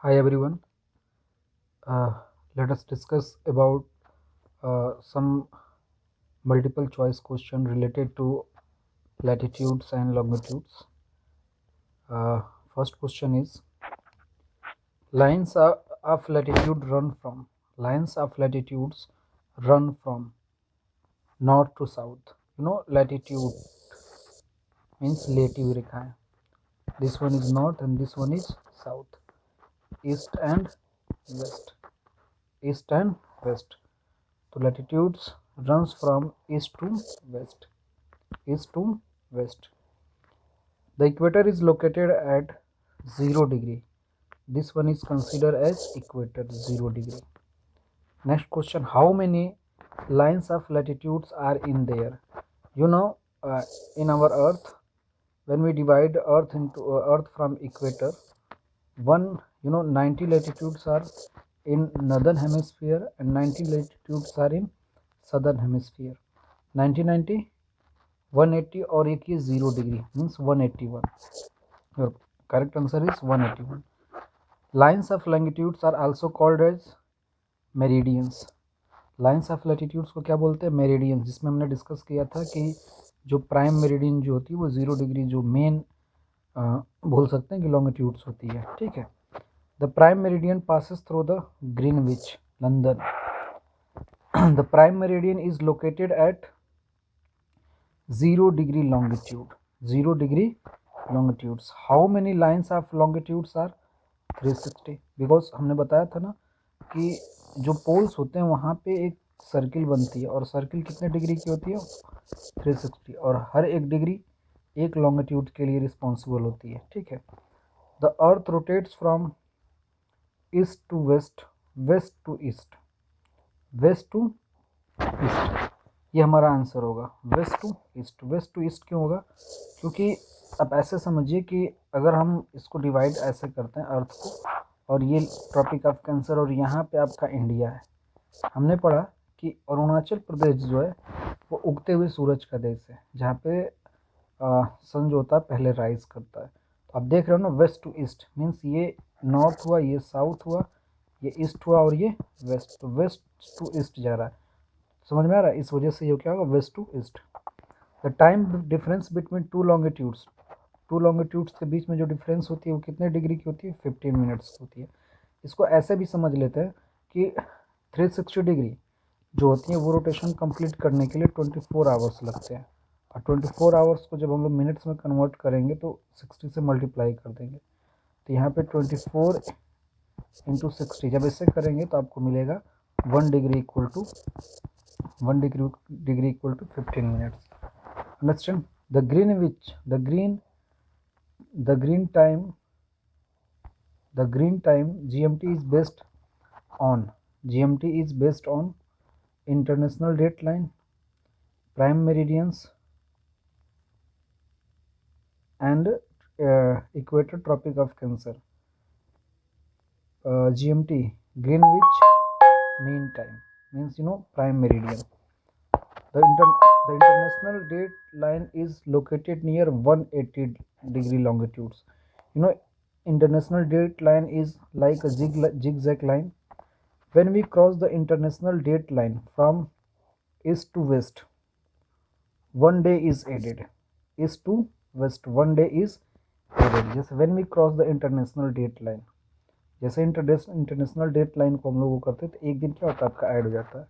Hi everyone. Uh, Let us discuss about some multiple choice question related to latitudes and longitudes. Uh, First question is of latitude run from lines of latitudes run from north to south. Latitude means relative rekha. This one is north and this one is south. East and west. East and west. So latitudes runs from east to west. East to west. The equator is located at 0 degree. This one is considered as equator 0 degree. Next question, how many lines of latitudes are in there? You know, in our earth, when we divide earth from equator, 90 latitudes are in northern hemisphere and 90 latitudes are in southern hemisphere. 90 180 और एक ये 0 degree means 181. Your correct answer is 181. Lines of longitudes are also called as meridians. Lines of latitudes को क्या बोलते हैं? Meridians, जिसमें हमने discuss किया था कि जो प्राइम मेरिडियन जो होती है वो 0 डिग्री जो मेन बोल सकते हैं कि लॉन्गिट्यूड्स होती है. ठीक है. The prime meridian passes through the Greenwich, London. The prime meridian is located eight 0 degree longitude. 0 degree longitudes. How many lines of longitudes are 360? Because हमने बताया था ना कि जो पोल्स होते हैं वहाँ पे एक सर्किल बनती है और सर्किल कितने डिग्री की होती है? 360. और हर एक डिग्री एक लॉन्गिट्यूड के लिए रिस्पॉन्सिबल होती है. ठीक है. The earth rotates from east to west, west to east, west to east. ये हमारा आंसर होगा, west to east. West to east क्यों होगा? क्योंकि अब ऐसे समझिए कि अगर हम इसको डिवाइड ऐसे करते हैं अर्थ को, और ये ट्रॉपिक ऑफ कैंसर और यहाँ पे आपका इंडिया है. हमने पढ़ा कि अरुणाचल प्रदेश जो है वो उगते हुए सूरज का देश है, जहाँ पे सन जो होता है पहले राइज करता है. तो आप देख रहे हो ना, वेस्ट टू ईस्ट मीन्स ये नॉर्थ हुआ, ये साउथ हुआ, ये ईस्ट हुआ और ये वेस्ट. तो वेस्ट टू ईस्ट जा रहा है. समझ में आ रहा है? इस वजह से ये क्या होगा? West to east. The time difference between two longitudes के बीच में जो डिफरेंस होती है वो कितने डिग्री की होती है? 15 मिनट्स की होती है. इसको ऐसे भी समझ लेते हैं कि 360 डिग्री जो होती है वो रोटेशन कंप्लीट करने के लिए 24 आवर्स लगते हैं. और 24 आवर्स को जब हम लोग मिनट्स में कन्वर्ट करेंगे तो 60 से मल्टीप्लाई कर देंगे. तो यहाँ पे 24 इंटू 60 जब इससे करेंगे तो आपको मिलेगा 1 degree equal to 15 minutes. Understand? The green time GMT is based on international dateline, prime meridians, and equator tropic of Cancer. GMT, Greenwich Mean Time, means prime meridian. The international date line is located near 180 degree longitudes. International date line is like a zigzag line. When we cross the international date line from east to west, 1 day is added. East to west, 1 day is added. Just when we cross the international date line, जैसे international date line को हम लोग करते हैं तो एक दिन क्या होता है? आपका ऐड हो जाता है.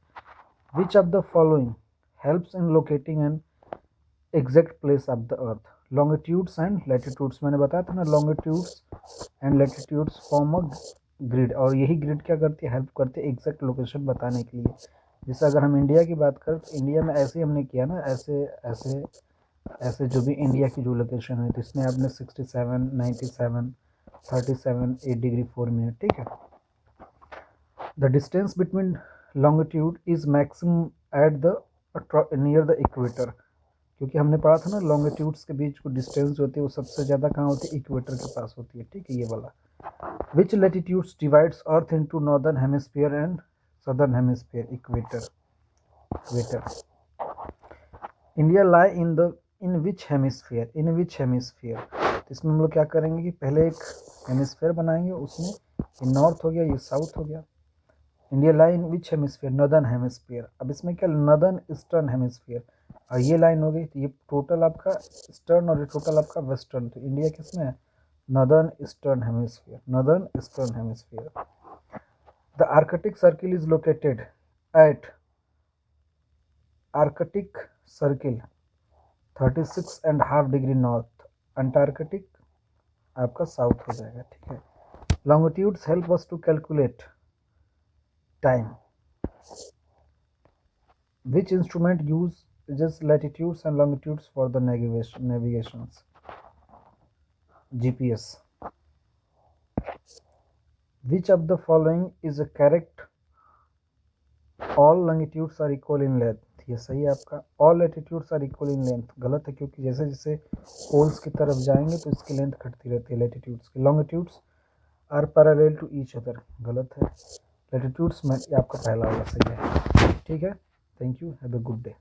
Which of the following helps in locating an exact place of the earth? Longitudes and latitudes. मैंने बताया था ना, longitudes and latitudes form a grid, और यही ग्रिड क्या करती है? हेल्प करती है एग्जैक्ट लोकेशन बताने के लिए. जैसे अगर हम इंडिया की बात करें तो इंडिया में ऐसे ही हमने किया ना, ऐसे ऐसे ऐसे जो भी इंडिया की जो लोकेशन है, तो इसमें आपने 67, 97, 37, 8 डिग्री 4 मिनट. ठीक है. The distance between longitude is maximum at the near the equator. क्योंकि हमने पढ़ा था ना, लॉन्गिट्यूड्स के बीच को डिस्टेंस होती है वो सबसे ज़्यादा कहाँ होती है? इक्वेटर के पास होती है. ठीक है, ये वाला. Which latitudes divides earth into northern hemisphere and southern hemisphere? Equator. India lie in which hemisphere? In which hemisphere. इसमें हम लोग क्या करेंगे कि पहले एक हेमिस्फीयर बनाएंगे, उसमें ये नॉर्थ हो गया, ये साउथ हो गया। India line which hemisphere, northern hemisphere. अब इसमें क्या, नदर्न ईस्टर्न हेमिस्फीयर, और ये लाइन हो गई, तो ये टोटल आपका ईस्टर्न और ये टोटल आपका वेस्टर्न। तो इंडिया किस में है, northern eastern hemisphere, northern eastern hemisphere. The arctic circle is located at, arctic circle 36.5 degree north, antarctic आपका साउथ हो जाएगा, ठीक है। Longitudes help us to calculate time. Which instrument uses latitudes and longitudes for the navigations? GPS. Which of the following is correct? All longitudes are equal in length. ये सही है आपका। All latitudes are equal in length गलत है, क्योंकि जैसे जैसे poles की तरफ जाएंगे तो इसकी लेंथ घटती रहती है latitudes की। Longitudes are parallel to each other गलत है। Latitudes में आपका पहला वाला सही है, ठीक है। Thank you, have a good day.